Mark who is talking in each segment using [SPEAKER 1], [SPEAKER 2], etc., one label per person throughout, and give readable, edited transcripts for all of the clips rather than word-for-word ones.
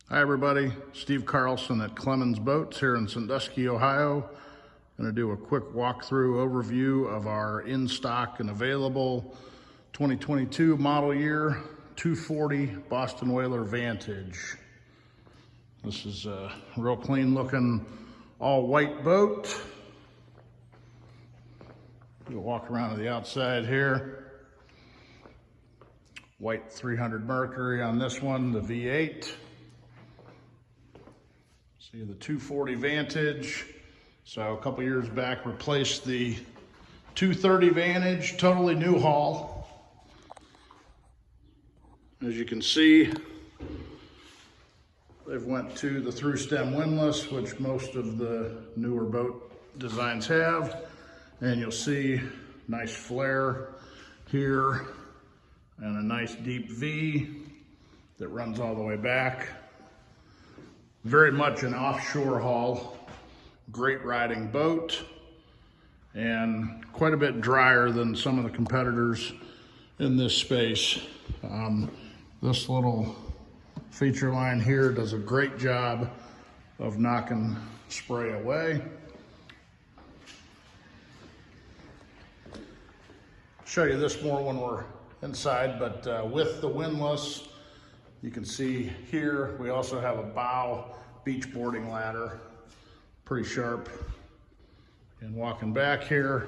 [SPEAKER 1] Hi everybody, Steve Carlson at Clemons Boats here in Sandusky, Ohio. Going to do a quick walkthrough overview of our in-stock and available 2022 model year 240 Boston Whaler Vantage. This is a real clean looking all white boat. We'll walk around to the outside here. White 300 Mercury on this one, the V8. See the 240 Vantage. So a couple years back replaced the 230 Vantage, totally new hull. As you can see, they've went to the through stem windlass, which most of the newer boat designs have. And you'll see nice flare here and a nice deep V that runs all the way back. Very much an offshore hull, great riding boat, and quite a bit drier than some of the competitors in this space. This little feature line here does a great job of knocking spray away. Show you this more when we're inside, but with the windlass, you can see here we also have a bow beach boarding ladder, pretty sharp. And walking back here,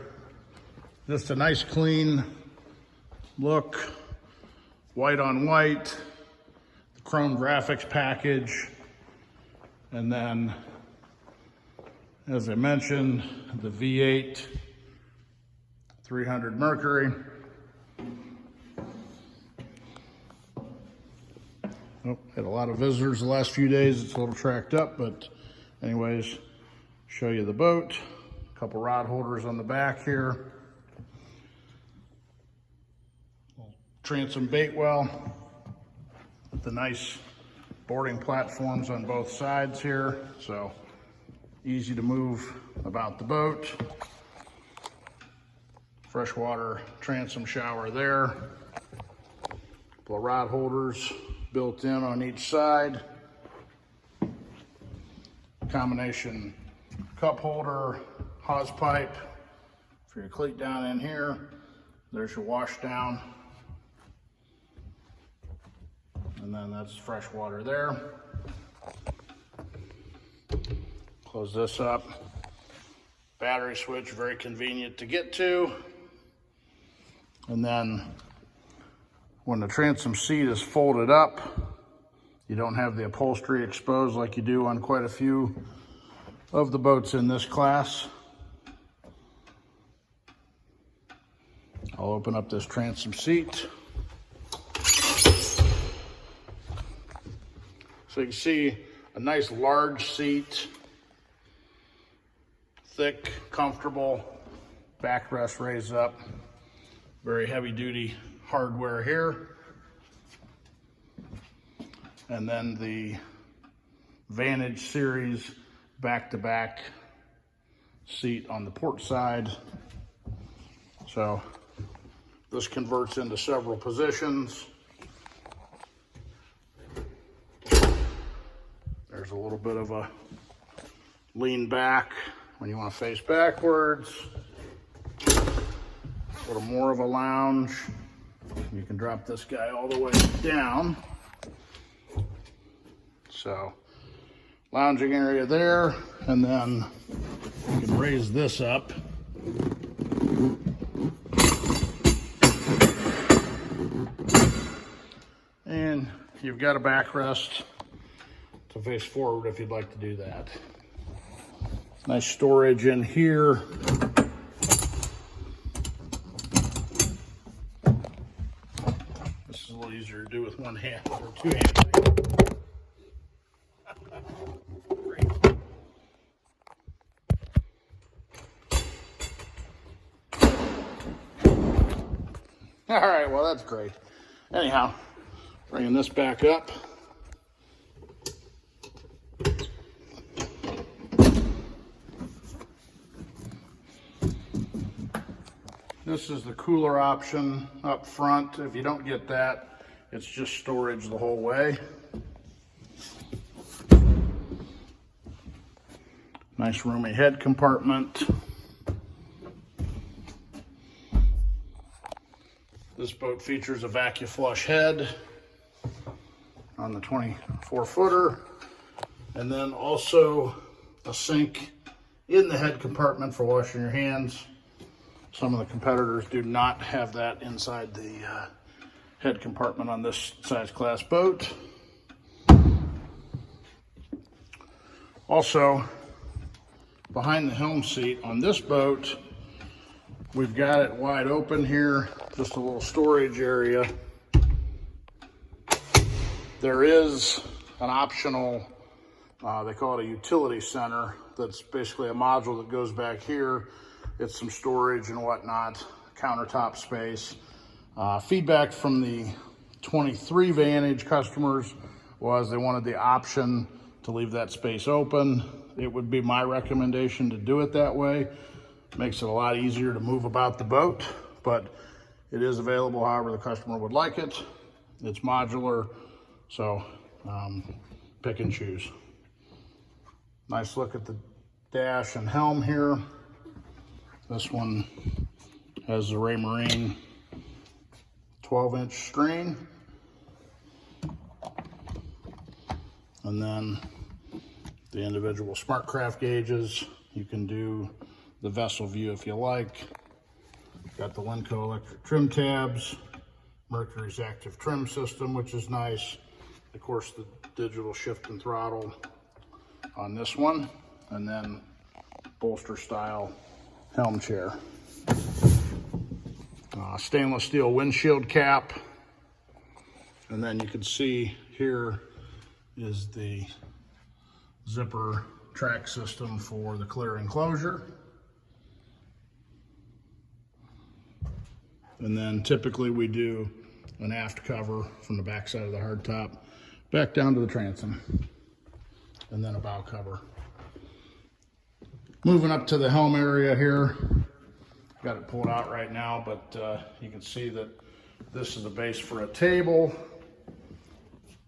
[SPEAKER 1] just a nice clean look, white on white, the chrome graphics package, and then, as I mentioned, the V8 300 Mercury. Oh, had a lot of visitors the last few days. It's a little tracked up, but anyways, show you the boat. A couple rod holders on the back here. Transom bait well with the nice boarding platforms on both sides here. So easy to move about the boat. Freshwater transom shower there. Couple of rod holders built in on each side. Combination cup holder, hose pipe for your cleat down in here. There's your wash down. And then that's fresh water there. Close this up. Battery switch, very convenient to get to. And then when the transom seat is folded up, you don't have the upholstery exposed like you do on quite a few of the boats in this class. I'll open up this transom seat. So you can see a nice large seat, thick, comfortable, backrest raised up, very heavy duty hardware here. And then the Vantage series back-to-back seat on the port side. So this converts into several positions. There's a little bit of a lean back when you want to face backwards. A little more of a lounge. You can drop this guy all the way down. So, lounging area there, and then you can raise this up. And you've got a backrest to face forward if you'd like to do that. Nice storage in here. This is a little easier to do with one hand or two hands. Great. All right, well, that's great. Anyhow, bringing this back up. This is the cooler option up front. If you don't get that, it's just storage the whole way. Nice roomy head compartment. This boat features a vacuum flush head on the 24-footer, and then also a sink in the head compartment for washing your hands. Some of the competitors do not have that inside the head compartment on this size class boat. Also, behind the helm seat on this boat, we've got it wide open here, just a little storage area. There is an optional, they call it a utility center, that's basically a module that goes back here. It's some storage and whatnot, countertop space. Feedback from the 23 Vantage customers was they wanted the option to leave that space open. It would be my recommendation to do it that way. Makes it a lot easier to move about the boat, but it is available however the customer would like it. It's modular, so pick and choose. Nice look at the dash and helm here. This one has the Ray Marine 12-inch screen. And then the individual SmartCraft gauges. You can do the vessel view if you like. Got the Winco electric trim tabs, Mercury's active trim system, which is nice. Of course, the digital shift and throttle on this one, and then bolster style helm chair. Stainless steel windshield cap, and then you can see here is the zipper track system for the clear enclosure. And then typically we do an aft cover from the back side of the hardtop back down to the transom, and then a bow cover. Moving up to the helm area here, got it pulled out right now, but you can see that this is the base for a table.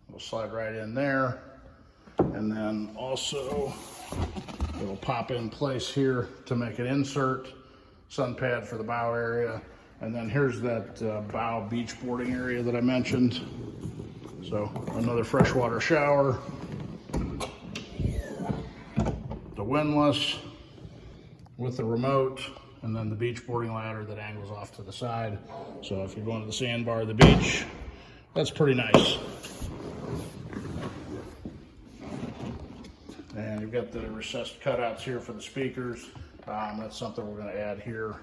[SPEAKER 1] We'll slide right in there, and then also it'll pop in place here to make an insert, sun pad for the bow area, and then here's that bow beach boarding area that I mentioned. So another freshwater shower, the windlass with the remote, and then the beach boarding ladder that angles off to the side. So if you're going to the sandbar or the beach, that's pretty nice. And you've got the recessed cutouts here for the speakers. That's something we're going to add here.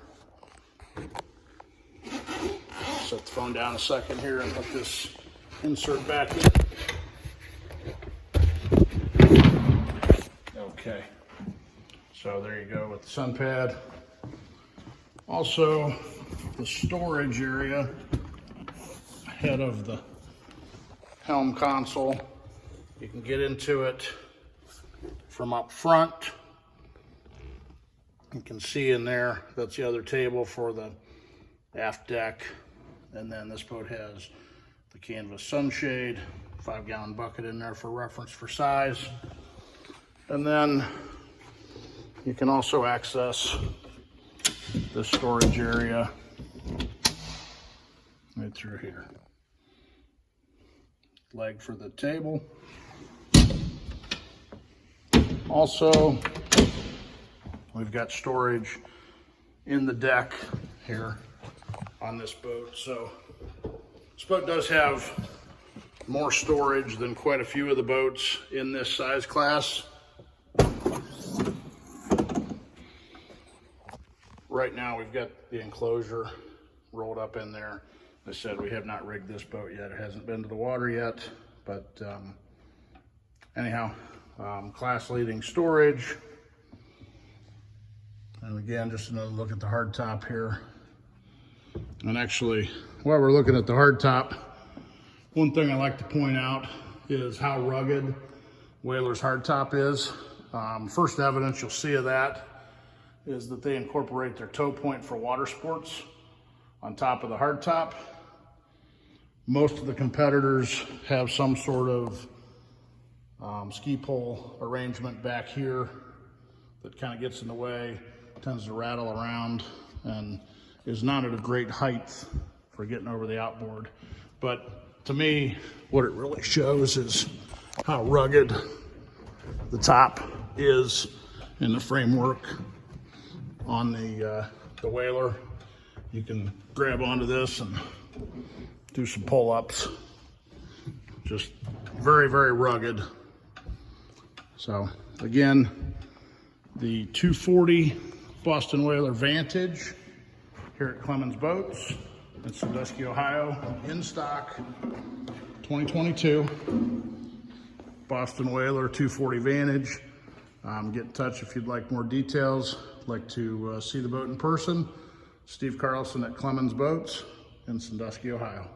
[SPEAKER 1] Set the phone down a second here and put this insert back in. Okay, so there you go with the sun pad. Also, the storage area ahead of the helm console. You can get into it from up front. You can see in there, that's the other table for the aft deck. And then this boat has the canvas sunshade, 5-gallon bucket in there for reference for size. And then you can also access the storage area right through here. Leg for the table. Also, we've got storage in the deck here on this boat. So this boat does have more storage than quite a few of the boats in this size class. Right now we've got the enclosure rolled up in there. As I said, we have not rigged this boat yet. It hasn't been to the water yet, but anyhow, class leading storage. And again, just another look at the hardtop here. And actually, while we're looking at the hardtop, one thing I like to point out is how rugged Whaler's hardtop is. First evidence you'll see of that is that they incorporate their tow point for water sports on top of the hardtop. Most of the competitors have some sort of ski pole arrangement back here that kind of gets in the way, tends to rattle around, and is not at a great height for getting over the outboard. But to me, what it really shows is how rugged the top is in the framework on the Whaler. You can grab onto this and do some pull-ups. Just very, very rugged. So again, the 240 Boston Whaler Vantage here at Clemons Boats in Sandusky, Ohio, in stock, 2022. Boston Whaler 240 Vantage. Get in touch if you'd like more details, like to see the boat in person. Steve Carlson at Clemons Boats in Sandusky, Ohio.